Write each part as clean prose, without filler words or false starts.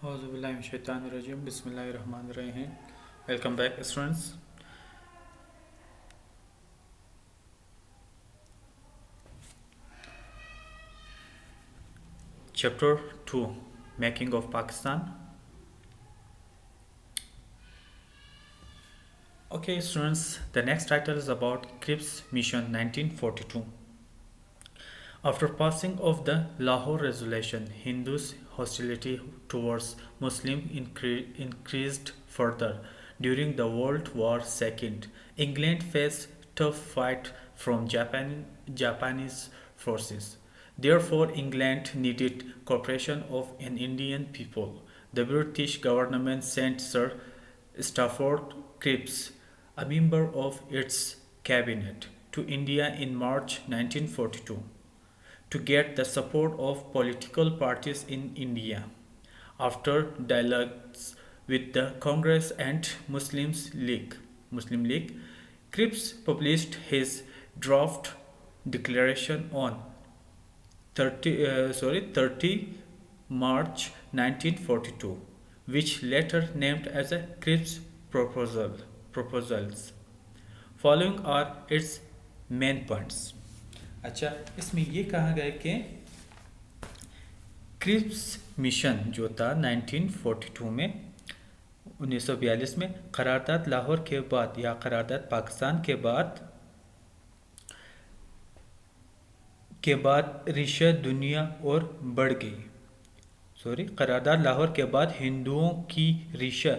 Auzubillahiminash-shaytanir-rajim. Bismillahir-rahmanir-rahim. Welcome back, students. Chapter 2, Making of Pakistan. Okay, students, the next title is about Cripps Mission 1942. After passing of the Lahore Resolution, Hindus' hostility towards Muslims increased further. During the World War II, England faced tough fight from Japanese forces. Therefore, England needed cooperation of an Indian people. The British government sent Sir Stafford Cripps, a member of its cabinet, to India in March 1942 to get the support of political parties in India. After dialogues with the Congress and Muslim League, Cripps published his draft declaration on 30 March 1942, which later named as a Cripps proposals. Following are its main points. अच्छा, इसमें ये कहा गया कि Cripps mission जो था 1942 में 1942 में करारदाद लाहौर के बाद या करारदाद पाकिस्तान के बाद रिश्ता दुनिया और बढ़ गई करारदाद लाहौर के बाद हिंदुओं की रिश्ता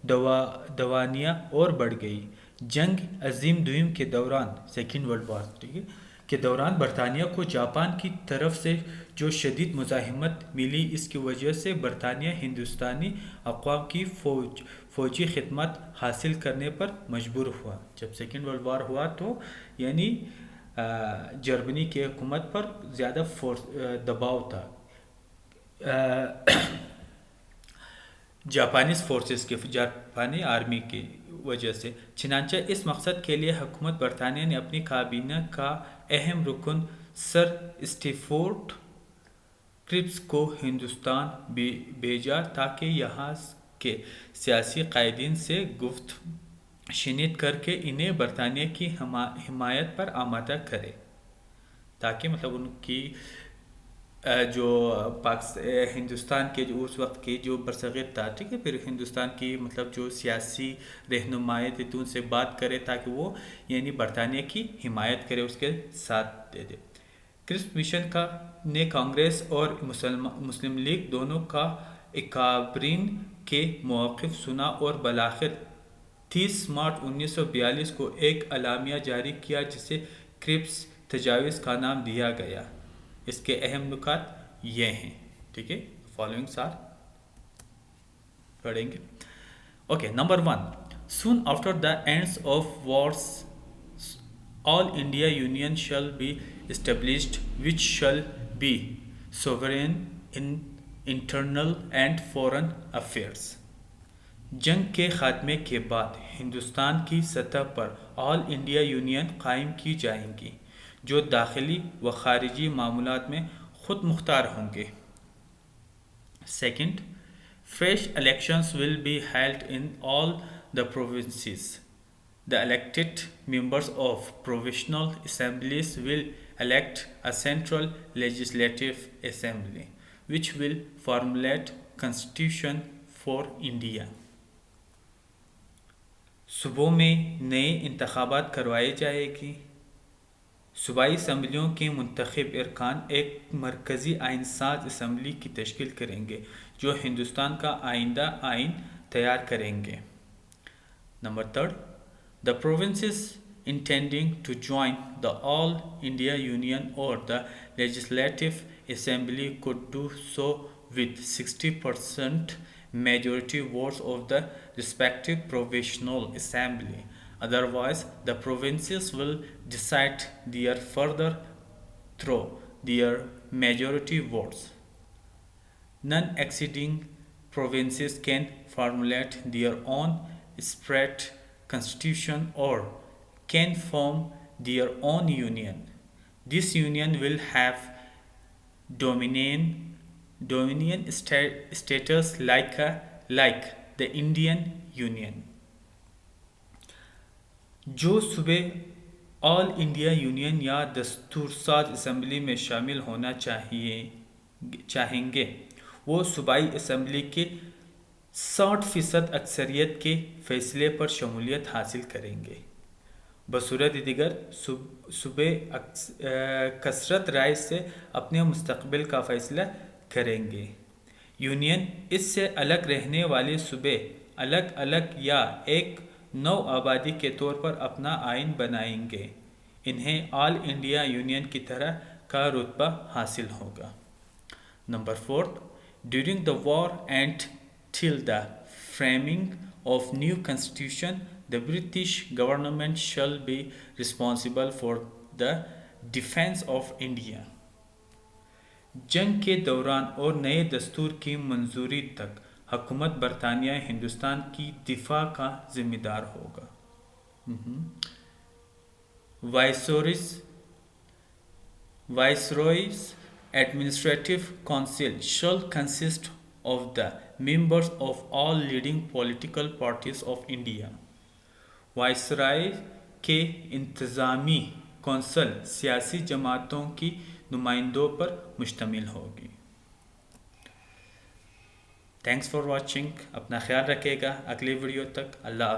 दवानिया और बढ़ गई। जंग अजीम दुइम के दौरान सेकेंड वर्ल्ड वॉर ठीक है के दौरान बरतानिया को जापान की तरफ से जो शदीद मुज़ाहिमत मिली, इसकी वजह से बरतानिया हिंदुस्तानी अक़वाम की फ़ौजी खिदमत हासिल करने पर मजबूर हुआ। जब सेकेंड वर्ल्ड वार हुआ तो यानी जर्मनी की हुकूमत पर ज़्यादा दबाव था जापानी आर्मी की वजह से। चनांचे इस मकसद के लिए हुकूमत बरतानिया ने अपनी काबीना का अहम रुकन सर स्टैफोर्ड क्रिप्स को हिंदुस्तान भेजा ताकि यहाँ के सियासी कायदीन से गुफ्त शिनीत करके इन्हें बरतानिया की हिमायत पर आमादा करे, ताकि मतलब उनकी जो हिंदुस्तान के जो उस वक्त के जो बरसग़ीर था ठीक है, फिर हिंदुस्तान की मतलब जो सियासी रहनुमाई थी तो उनसे बात करे ताकि वो यानी बरतानिया की हिमायत करे, उसके साथ दे दे। क्रिप्स मिशन का ने कांग्रेस और मुस्लिम लीग दोनों का इकाबरीन के मौक़िफ़ सुना और बलाखिर 30 मार्च 1942 को एक अलामिया जारी किया जिसे क्रिप्स तजावीज़ का नाम दिया गया। इसके अहम नुकात ये हैं ठीक है, फॉलोइंग सार पढ़ेंगे। Okay, number 1, soon after the ends of Wars all India union shall be established which shall be sovereign in internal and foreign affairs. जंग के खात्मे के बाद हिंदुस्तान की सतह पर ऑल इंडिया यूनियन कायम की जाएंगी जो दाखिली व खारिजी मामलात में खुद मुख्तार होंगे। Second, fresh elections will be held in all the provinces. The elected members of provisional assemblies will elect a central legislative assembly which will formulate constitution for India. सूबों में नए इंतखाबात करवाए जाएगी। सूबाई असम्बलियों के मुंतखब अरकान एक मरकज़ी आइन साज असम्बली की तश्कील करेंगे जो हिंदुस्तान का आइंदा आइन तैयार करेंगे। Number 3, the provinces intending to join the All India Union or the Legislative Assembly could do so with 60% majority votes of the respective provincial assembly. Otherwise, the provinces will decide their further through their majority votes. Non-acceding provinces can formulate their own separate constitution or can form their own union. This union will have dominion dominion status like the Indian Union. जो सूबे all India union या दस्तूरसाज assembly में शामिल होना चाहेंगे वो सूबाई assembly के 60% अक्सरियत के फैसले पर शमूलियत हासिल करेंगे। बसूरत दिगर सूबे कसरत राय से अपने मुस्तकबिल का फैसला करेंगे। यूनियन इससे अलग रहने वाले सूबे अलग अलग या एक नौ आबादी के तौर पर अपना आइन बनाएंगे। इन्हें ऑल इंडिया यूनियन की तरह का रुतबा हासिल होगा। Number 4, during the war and till the framing of new constitution, the British government shall be responsible for the defense of India. जंग के दौरान और नए दस्तूर की मंजूरी तक हुकूमत बरतानिया हिंदुस्तान की दिफा का जिम्मेदार होगा। वाइसरॉय's administrative council shall consist of the members of all leading political parties of India. Viceroy के इंतज़ामी कौंसल सियासी जमातों की नुमाइंदों पर मुश्तमिल होगी। Thanks for watching. अपना ख्याल रखिएगा। अगली वीडियो तक अल्लाह हाफ़िज़।